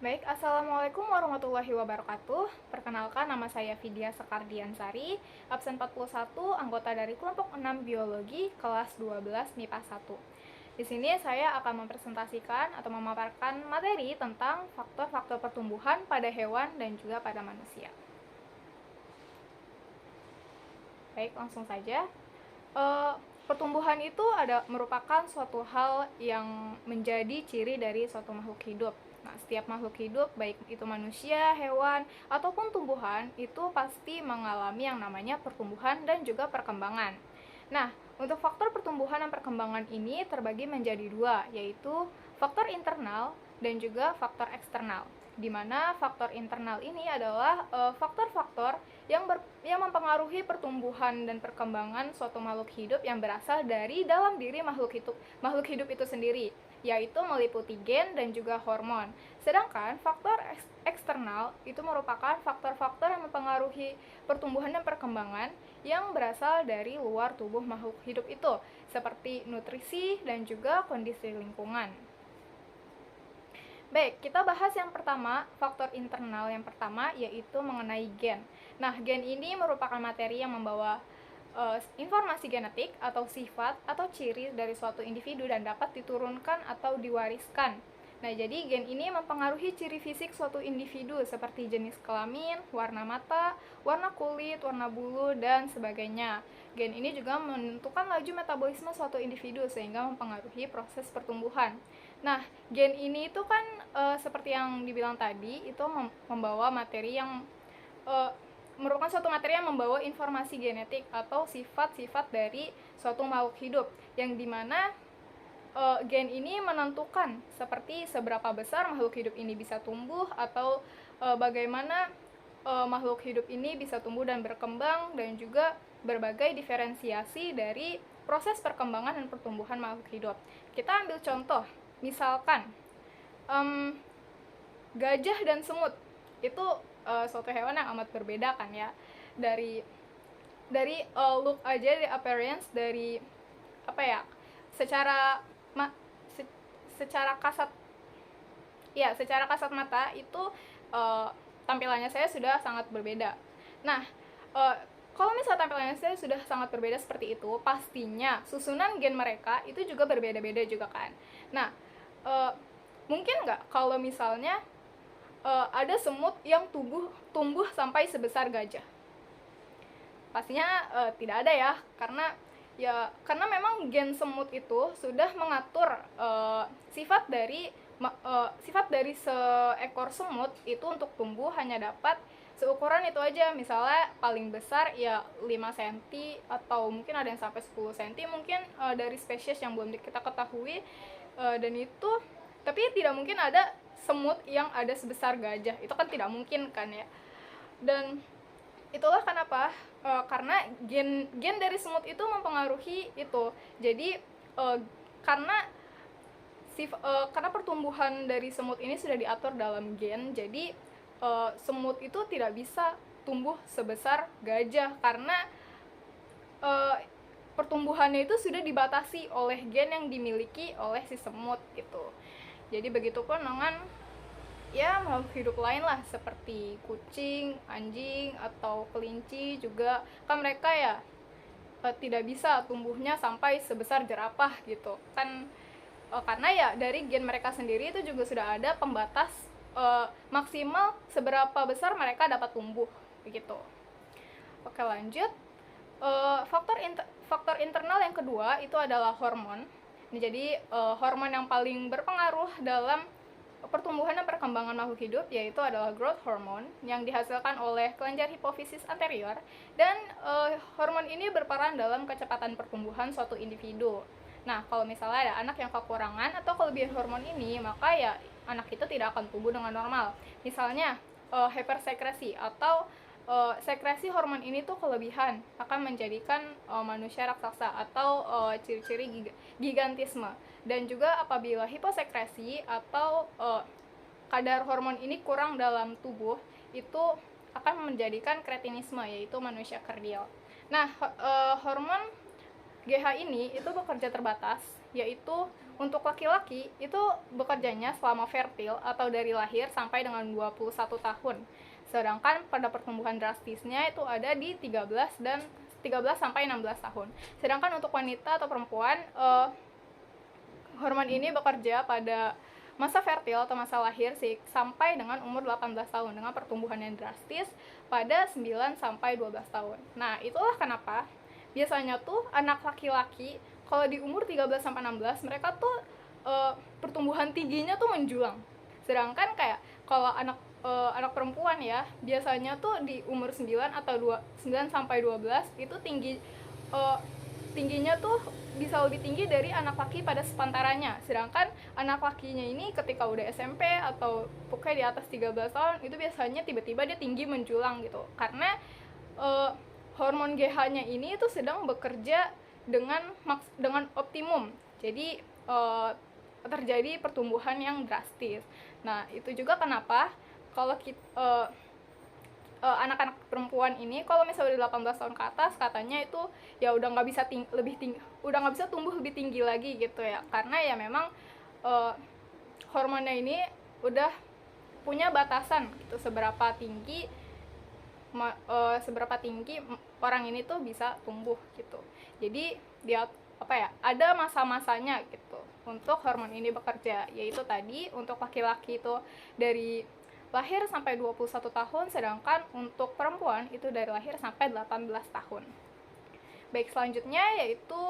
Baik, Assalamualaikum warahmatullahi wabarakatuh. Perkenalkan, nama saya Vidya Sekardiansari, absen 41, anggota dari kelompok 6 Biologi, kelas 12 MIPA 1. Di sini saya akan mempresentasikan atau memaparkan materi tentang faktor-faktor pertumbuhan pada hewan dan juga pada manusia. Baik, langsung saja. Pertumbuhan itu merupakan suatu hal yang menjadi ciri dari suatu makhluk hidup. Nah, setiap makhluk hidup, baik itu manusia, hewan, ataupun tumbuhan, itu pasti mengalami yang namanya pertumbuhan dan juga perkembangan. Nah, untuk faktor pertumbuhan dan perkembangan ini terbagi menjadi dua, yaitu faktor internal dan juga faktor eksternal. Di mana faktor internal ini adalah faktor-faktor yang mempengaruhi pertumbuhan dan perkembangan suatu makhluk hidup yang berasal dari dalam diri makhluk hidup itu sendiri, yaitu meliputi gen dan juga hormon. Sedangkan faktor eksternal itu merupakan faktor-faktor yang mempengaruhi pertumbuhan dan perkembangan yang berasal dari luar tubuh makhluk hidup itu, seperti nutrisi dan juga kondisi lingkungan. Baik, kita bahas yang pertama, faktor internal yang pertama, yaitu mengenai gen. Nah, gen ini merupakan materi yang membawa informasi genetik atau sifat atau ciri dari suatu individu dan dapat diturunkan atau diwariskan. Nah, jadi gen ini mempengaruhi ciri fisik suatu individu seperti jenis kelamin, warna mata, warna kulit, warna bulu, dan sebagainya. Gen ini juga menentukan laju metabolisme suatu individu sehingga mempengaruhi proses pertumbuhan. Nah, gen ini itu kan seperti yang dibilang tadi, itu membawa materi yang merupakan suatu materi yang membawa informasi genetik atau sifat-sifat dari suatu makhluk hidup, yang dimana gen ini menentukan seperti seberapa besar makhluk hidup ini bisa tumbuh atau bagaimana makhluk hidup ini bisa tumbuh dan berkembang, dan juga berbagai diferensiasi dari proses perkembangan dan pertumbuhan makhluk hidup. Kita ambil contoh, misalkan gajah dan semut itu suatu hewan yang amat berbeda kan ya, dari look aja, dari appearance, dari apa ya, secara kasat ya, secara kasat mata itu tampilannya saya sudah sangat berbeda. Nah, kalau misalnya tampilannya saya sudah sangat berbeda seperti itu, pastinya susunan gen mereka itu juga berbeda-beda juga kan. Nah, mungkin nggak kalau misalnya ada semut yang tumbuh sampai sebesar gajah? Pastinya tidak ada ya, karena memang gen semut itu sudah mengatur sifat dari seekor semut itu untuk tumbuh hanya dapat seukuran itu aja. Misalnya paling besar ya 5 cm, atau mungkin ada yang sampai 10 cm mungkin dari spesies yang belum kita ketahui, dan itu tapi tidak mungkin ada semut yang ada sebesar gajah, itu kan tidak mungkin kan ya. Dan itulah kenapa karena gen dari semut itu mempengaruhi itu. Jadi karena pertumbuhan dari semut ini sudah diatur dalam gen, jadi semut itu tidak bisa tumbuh sebesar gajah karena pertumbuhannya itu sudah dibatasi oleh gen yang dimiliki oleh si semut gitu. Jadi begitupun dengan ya makhluk hidup lain lah, seperti kucing, anjing, atau kelinci juga kan, mereka ya tidak bisa tumbuhnya sampai sebesar jerapah gitu kan, karena ya dari gen mereka sendiri itu juga sudah ada pembatas maksimal seberapa besar mereka dapat tumbuh begitu. Oke, lanjut. Faktor internal yang kedua itu adalah hormon. Jadi hormon yang paling berpengaruh dalam pertumbuhan dan perkembangan makhluk hidup yaitu adalah growth hormone yang dihasilkan oleh kelenjar hipofisis anterior, dan hormon ini berperan dalam kecepatan pertumbuhan suatu individu. Nah, kalau misalnya ada anak yang kekurangan atau kelebihan hormon ini, maka ya anak itu tidak akan tumbuh dengan normal. Misalnya hypersekresi atau sekresi hormon ini tuh kelebihan akan menjadikan manusia raksasa atau ciri-ciri gigantisme. Dan juga apabila hiposekresi atau kadar hormon ini kurang dalam tubuh, itu akan menjadikan kretinisme, yaitu manusia kerdil. Nah, hormon GH ini itu bekerja terbatas, yaitu Untuk laki-laki itu bekerjanya selama fertil atau dari lahir sampai dengan 21 tahun. Sedangkan pada pertumbuhan drastisnya itu ada di 13 sampai 16 tahun. Sedangkan untuk wanita atau perempuan, hormon ini bekerja pada masa fertil atau masa lahir sih sampai dengan umur 18 tahun dengan pertumbuhan yang drastis pada 9 sampai 12 tahun. Nah, itulah kenapa biasanya tuh anak laki-laki kalau di umur 13 sampai 16 mereka tuh pertumbuhan tingginya tuh menjulang. Sedangkan kayak kalau anak perempuan ya, biasanya tuh di umur 9 atau 9 sampai 12 itu tingginya tuh bisa lebih tinggi dari anak laki pada sepantarannya. Sedangkan anak lakinya ini ketika udah SMP atau pokoknya di atas 13 tahun itu biasanya tiba-tiba dia tinggi menjulang gitu. Karena hormon GH-nya ini itu sedang bekerja dengan optimum. Jadi terjadi pertumbuhan yang drastis. Nah, itu juga kenapa kalau anak-anak perempuan ini kalau misalnya udah 18 tahun ke atas katanya itu ya udah nggak bisa udah nggak bisa tumbuh lebih tinggi lagi gitu ya, karena ya memang hormonnya ini udah punya batasan gitu seberapa tinggi orang ini tuh bisa tumbuh gitu. Jadi dia ada masa-masanya gitu untuk hormon ini bekerja, yaitu tadi untuk laki-laki itu dari lahir sampai 21 tahun, sedangkan untuk perempuan itu dari lahir sampai 18 tahun. Baik, selanjutnya yaitu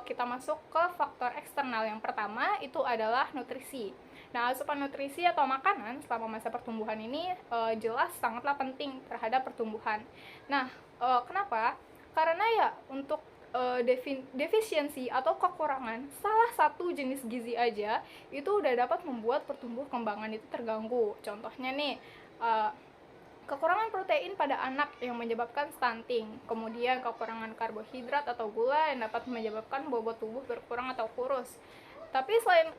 kita masuk ke faktor eksternal. Yang pertama itu adalah nutrisi. Nah, asupan nutrisi atau makanan selama masa pertumbuhan ini jelas sangatlah penting terhadap pertumbuhan. Nah, kenapa? Karena ya untuk defisiensi atau kekurangan salah satu jenis gizi aja itu udah dapat membuat pertumbuh kembangan itu terganggu. Contohnya nih, kekurangan protein pada anak yang menyebabkan stunting, kemudian kekurangan karbohidrat atau gula yang dapat menyebabkan bobot tubuh berkurang atau kurus. Tapi selain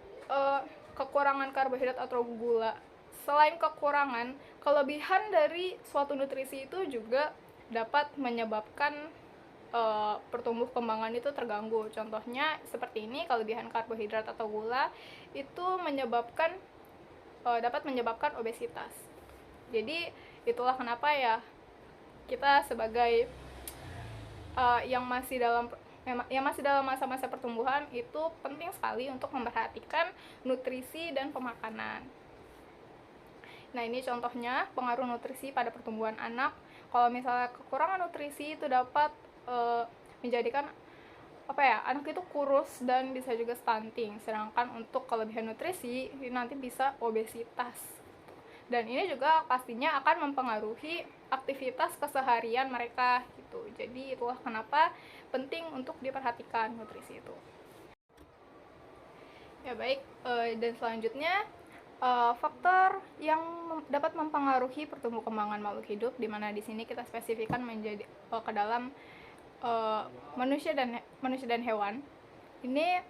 kekurangan karbohidrat atau gula, selain kekurangan, kelebihan dari suatu nutrisi itu juga dapat menyebabkan pertumbuh kembangan itu terganggu. Contohnya seperti ini, kelebihan karbohidrat atau gula itu dapat menyebabkan obesitas. Jadi itulah kenapa ya kita sebagai yang masih dalam masa-masa pertumbuhan itu penting sekali untuk memperhatikan nutrisi dan pemakanan. Nah, ini contohnya pengaruh nutrisi pada pertumbuhan anak. Kalau misalnya kekurangan nutrisi itu dapat menjadikan anak itu kurus dan bisa juga stunting. Sedangkan untuk kelebihan nutrisi nanti bisa obesitas. Dan ini juga pastinya akan mempengaruhi aktivitas keseharian mereka gitu. Jadi itulah kenapa penting untuk diperhatikan nutrisi itu. Ya baik, dan selanjutnya faktor yang dapat mempengaruhi pertumbuh kembangan makhluk hidup, di mana di sini kita spesifikkan menjadi ke dalam manusia dan hewan. Ini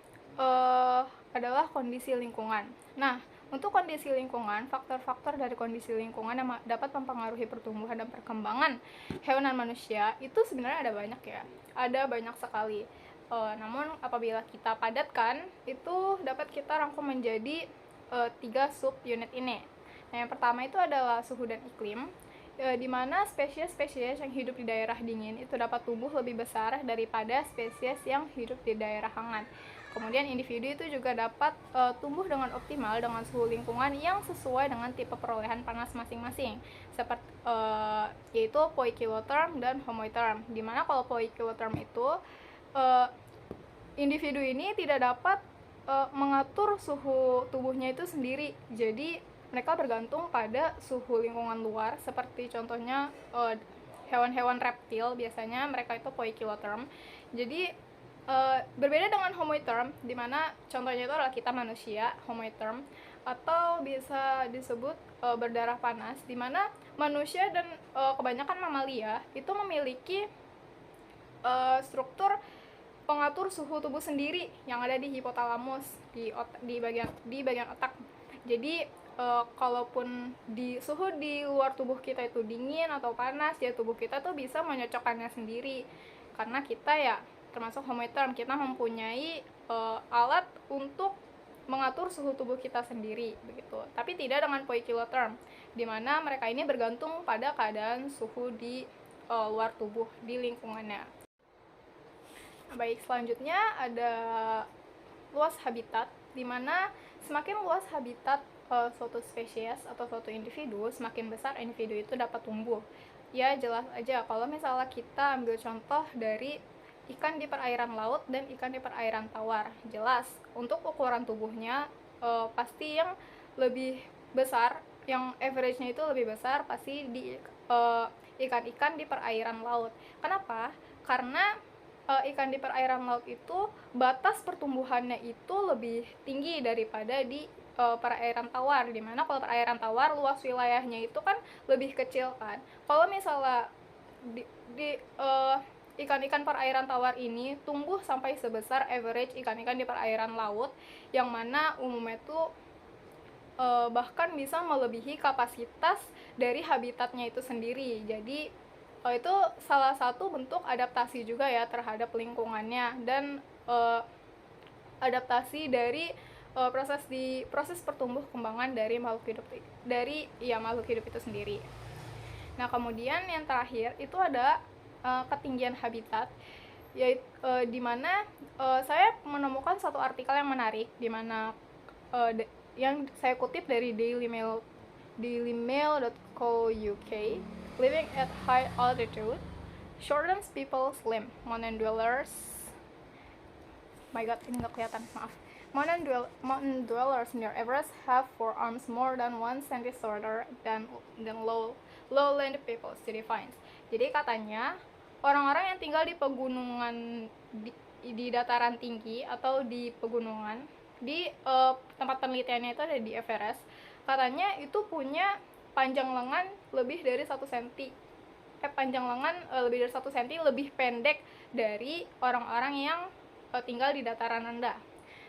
adalah kondisi lingkungan. Nah, untuk kondisi lingkungan, faktor-faktor dari kondisi lingkungan yang dapat mempengaruhi pertumbuhan dan perkembangan hewan dan manusia itu sebenarnya ada banyak ya. Ada banyak sekali. Namun apabila kita padatkan, itu dapat kita rangkum menjadi 3 sub unit ini. Nah, yang pertama itu adalah suhu dan iklim, di mana spesies-spesies yang hidup di daerah dingin itu dapat tumbuh lebih besar daripada spesies yang hidup di daerah hangat. Kemudian individu itu juga dapat tumbuh dengan optimal dengan suhu lingkungan yang sesuai dengan tipe perolehan panas masing-masing, seperti yaitu poikilotherm dan homoiotherm. Di mana kalau poikilotherm itu individu ini tidak dapat mengatur suhu tubuhnya itu sendiri. Jadi mereka bergantung pada suhu lingkungan luar, seperti contohnya hewan-hewan reptil, biasanya mereka itu poikilotherm. Jadi berbeda dengan homoiotherm, di mana contohnya itu adalah kita manusia, homoiotherm, atau bisa disebut berdarah panas, di mana manusia dan kebanyakan mamalia itu memiliki struktur pengatur suhu tubuh sendiri yang ada di hipotalamus, di bagian otak. Jadi kalaupun suhu di luar tubuh kita itu dingin atau panas, ya tubuh kita tuh bisa menyocokkannya sendiri. Karena kita ya termasuk homoiotherm, kita mempunyai alat untuk mengatur suhu tubuh kita sendiri begitu, tapi tidak dengan poikiloterm, di mana mereka ini bergantung pada keadaan suhu di luar tubuh, di lingkungannya. Baik, selanjutnya ada luas habitat, di mana semakin luas habitat suatu spesies atau suatu individu, semakin besar individu itu dapat tumbuh. Ya jelas aja kalau misalnya kita ambil contoh dari ikan di perairan laut dan ikan di perairan tawar, jelas untuk ukuran tubuhnya pasti yang lebih besar, yang average-nya itu lebih besar pasti di ikan-ikan di perairan laut. Kenapa? Karena ikan di perairan laut itu batas pertumbuhannya itu lebih tinggi daripada di perairan tawar, dimana kalau perairan tawar luas wilayahnya itu kan lebih kecil kan. Kalau misalnya di ikan-ikan perairan tawar ini tumbuh sampai sebesar average ikan-ikan di perairan laut, yang mana umumnya tuh bahkan bisa melebihi kapasitas dari habitatnya itu sendiri. Jadi itu salah satu bentuk adaptasi juga ya terhadap lingkungannya, dan adaptasi dari proses pertumbuh kembangan dari makhluk hidup itu sendiri. Nah, kemudian yang terakhir itu ada ketinggian habitat, yaitu di mana saya menemukan satu artikel yang menarik, di mana yang saya kutip dari dailymail.co.uk. Living at high altitude shortens people's limb. Mountain dwellers, my god, ini nggak kelihatan, maaf. Mountain dwellers near Everest have forearms more than 1 cm shorter than lowland people, study finds. Jadi katanya orang-orang yang tinggal di pegunungan di dataran tinggi atau di pegunungan, di tempat penelitiannya itu ada di Everest, katanya itu punya panjang lengan lebih dari 1 cm. Panjang lengan lebih dari 1 cm lebih pendek dari orang-orang yang tinggal di dataran rendah.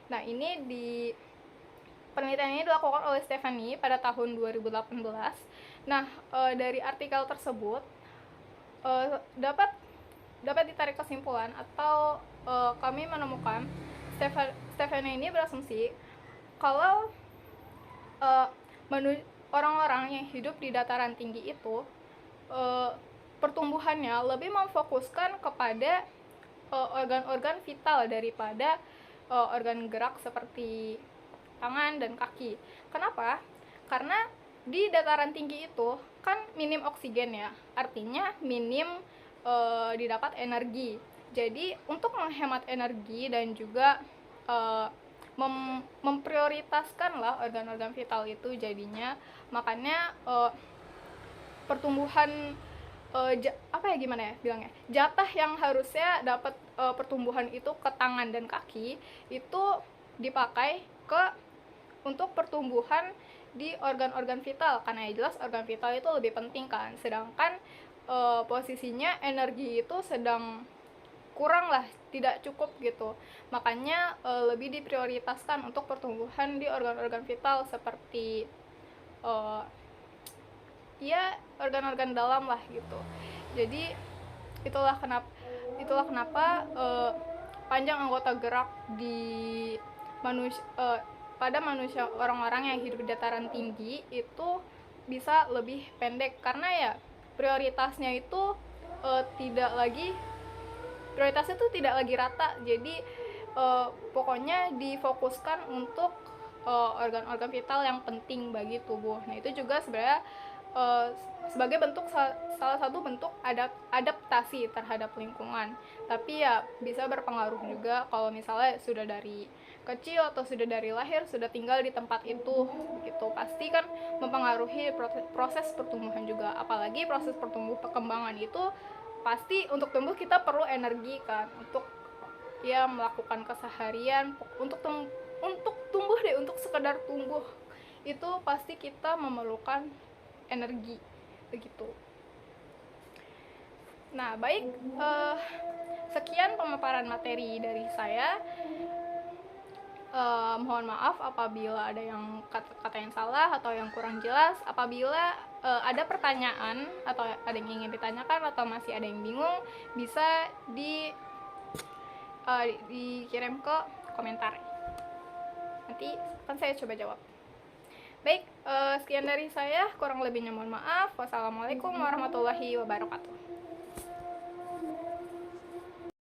Nah, ini penelitian ini dilakukan oleh Stephanie pada tahun 2018. Nah, dari artikel tersebut dapat ditarik kesimpulan, atau kami menemukan Stephanie ini berasumsi kalau orang-orang yang hidup di dataran tinggi itu pertumbuhannya lebih memfokuskan kepada organ-organ vital daripada organ gerak seperti tangan dan kaki. Kenapa? Karena di dataran tinggi itu kan minim oksigen ya, artinya minim didapat energi. Jadi untuk menghemat energi dan juga memprioritaskan lah organ-organ vital itu, jadinya makanya pertumbuhan jatah yang harusnya dapat pertumbuhan itu ke tangan dan kaki itu dipakai untuk pertumbuhan di organ-organ vital, karena ya jelas organ vital itu lebih penting kan, sedangkan posisinya energi itu sedang kurang lah, tidak cukup gitu, makanya lebih diprioritaskan untuk pertumbuhan di organ-organ vital seperti organ-organ dalam lah gitu. Jadi itulah kenapa panjang anggota gerak di pada manusia, orang-orang yang hidup di dataran tinggi itu bisa lebih pendek, karena ya prioritasnya itu tidak lagi rata. Jadi pokoknya difokuskan untuk organ-organ vital yang penting bagi tubuh. Nah, itu juga sebenarnya sebagai salah satu bentuk adaptasi terhadap lingkungan. Tapi ya bisa berpengaruh juga kalau misalnya sudah dari kecil atau sudah dari lahir sudah tinggal di tempat itu gitu, pasti kan mempengaruhi proses pertumbuhan juga. Apalagi proses perkembangan itu pasti untuk tumbuh kita perlu energi kan, untuk ya melakukan keseharian, untuk tumbuh deh, untuk sekedar tumbuh itu pasti kita memerlukan energi begitu. Nah, baik, sekian pemaparan materi dari saya. Mohon maaf apabila ada yang kata-kata yang salah atau yang kurang jelas. Apabila ada pertanyaan atau ada yang ingin ditanyakan atau masih ada yang bingung, bisa dikirim ke komentar. Nanti nanti akan saya coba jawab. Baik, sekian dari saya, kurang lebihnya mohon maaf. Wassalamualaikum warahmatullahi wabarakatuh.